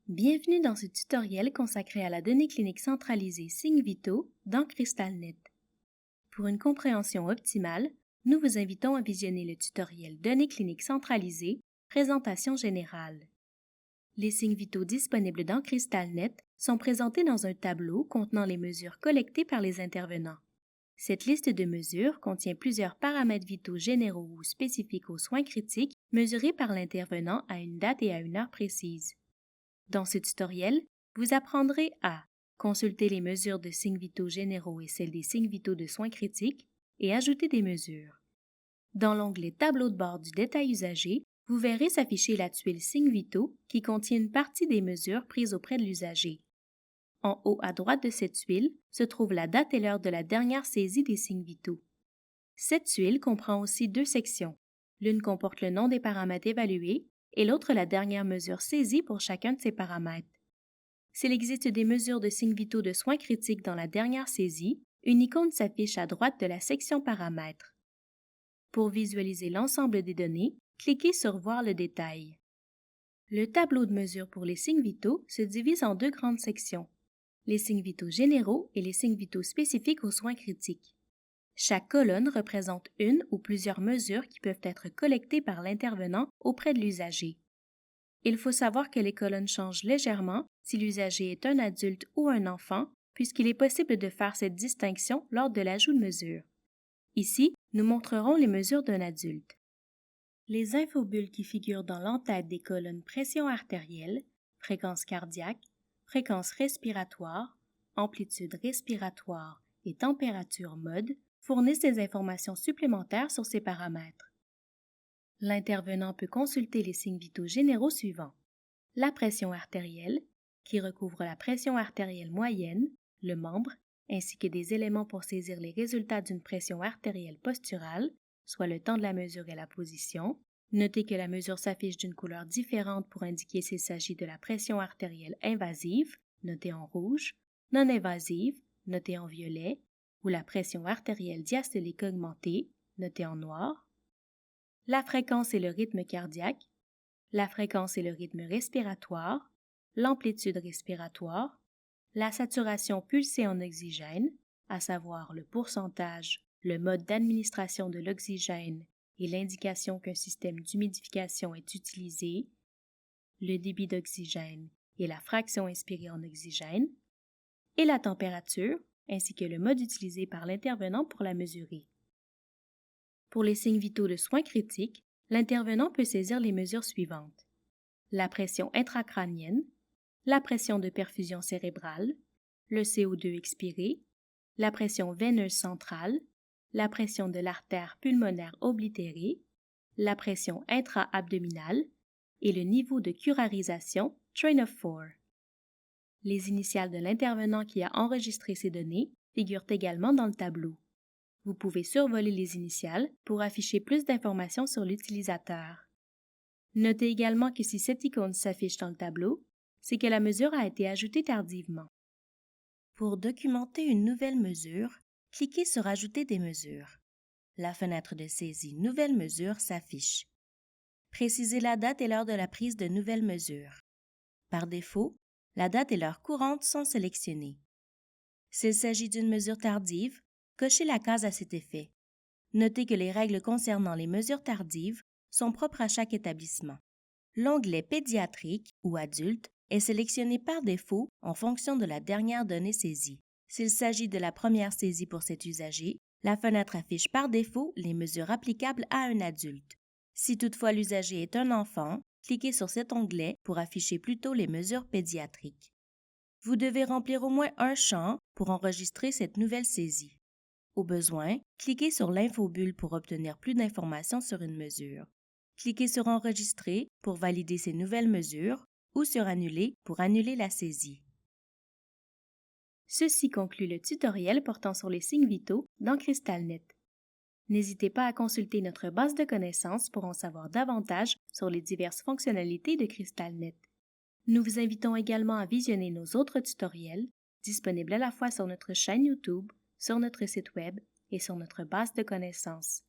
Bienvenue dans ce tutoriel consacré à la donnée clinique centralisée signes vitaux dans CrystalNet. Pour une compréhension optimale, nous vous invitons à visionner le tutoriel Données cliniques centralisées, présentation générale. Les signes vitaux disponibles dans CrystalNet sont présentés dans un tableau contenant les mesures collectées par les intervenants. Cette liste de mesures contient plusieurs paramètres vitaux généraux ou spécifiques aux soins critiques mesurés par l'intervenant à une date et à une heure précise. Dans ce tutoriel, vous apprendrez à consulter les mesures de signes vitaux généraux et celles des signes vitaux de soins critiques et ajouter des mesures. Dans l'onglet Tableau de bord du détail usagé, vous verrez s'afficher la tuile signes vitaux qui contient une partie des mesures prises auprès de l'usager. En haut à droite de cette tuile se trouve la date et l'heure de la dernière saisie des signes vitaux. Cette tuile comprend aussi deux sections. L'une comporte le nom des paramètres évalués et l'autre la dernière mesure saisie pour chacun de ces paramètres. S'il existe des mesures de signes vitaux de soins critiques dans la dernière saisie, une icône s'affiche à droite de la section Paramètres. Pour visualiser l'ensemble des données, cliquez sur Voir le détail. Le tableau de mesure pour les signes vitaux se divise en deux grandes sections, les signes vitaux généraux et les signes vitaux spécifiques aux soins critiques. Chaque colonne représente une ou plusieurs mesures qui peuvent être collectées par l'intervenant auprès de l'usager. Il faut savoir que les colonnes changent légèrement si l'usager est un adulte ou un enfant, puisqu'il est possible de faire cette distinction lors de l'ajout de mesures. Ici, nous montrerons les mesures d'un adulte. Les infobulles qui figurent dans l'entête des colonnes pression artérielle, fréquence cardiaque, fréquence respiratoire, amplitude respiratoire et température mode fournissent des informations supplémentaires sur ces paramètres. L'intervenant peut consulter les signes vitaux généraux suivants. La pression artérielle, qui recouvre la pression artérielle moyenne, le membre, ainsi que des éléments pour saisir les résultats d'une pression artérielle posturale, soit le temps de la mesure et la position. Notez que la mesure s'affiche d'une couleur différente pour indiquer s'il s'agit de la pression artérielle invasive, notée en rouge, non invasive, notée en violet, ou la pression artérielle diastolique augmentée, notée en noir. La fréquence et le rythme cardiaque, la fréquence et le rythme respiratoire, l'amplitude respiratoire, la saturation pulsée en oxygène, à savoir le pourcentage, le mode d'administration de l'oxygène et l'indication qu'un système d'humidification est utilisé, le débit d'oxygène et la fraction inspirée en oxygène, et la température, ainsi que le mode utilisé par l'intervenant pour la mesurer. Pour les signes vitaux de soins critiques, l'intervenant peut saisir les mesures suivantes. La pression intracrânienne, la pression de perfusion cérébrale, le CO2 expiré, la pression veineuse centrale, la pression de l'artère pulmonaire oblitérée, la pression intra-abdominale et le niveau de curarisation Train of Four. Les initiales de l'intervenant qui a enregistré ces données figurent également dans le tableau. Vous pouvez survoler les initiales pour afficher plus d'informations sur l'utilisateur. Notez également que si cette icône s'affiche dans le tableau, c'est que la mesure a été ajoutée tardivement. Pour documenter une nouvelle mesure, cliquez sur Ajouter des mesures. La fenêtre de saisie Nouvelle mesure s'affiche. Précisez la date et l'heure de la prise de nouvelles mesures. Par défaut, la date et l'heure courante sont sélectionnées. S'il s'agit d'une mesure tardive, cochez la case à cet effet. Notez que les règles concernant les mesures tardives sont propres à chaque établissement. L'onglet pédiatrique ou adulte est sélectionné par défaut en fonction de la dernière donnée saisie. S'il s'agit de la première saisie pour cet usager, la fenêtre affiche par défaut les mesures applicables à un adulte. Si toutefois l'usager est un enfant, cliquez sur cet onglet pour afficher plutôt les mesures pédiatriques. Vous devez remplir au moins un champ pour enregistrer cette nouvelle saisie. Au besoin, cliquez sur l'infobulle pour obtenir plus d'informations sur une mesure. Cliquez sur Enregistrer pour valider ces nouvelles mesures ou sur Annuler pour annuler la saisie. Ceci conclut le tutoriel portant sur les signes vitaux dans CrystalNet. N'hésitez pas à consulter notre base de connaissances pour en savoir davantage sur les diverses fonctionnalités de CrystalNet. Nous vous invitons également à visionner nos autres tutoriels, disponibles à la fois sur notre chaîne YouTube, sur notre site Web et sur notre base de connaissances.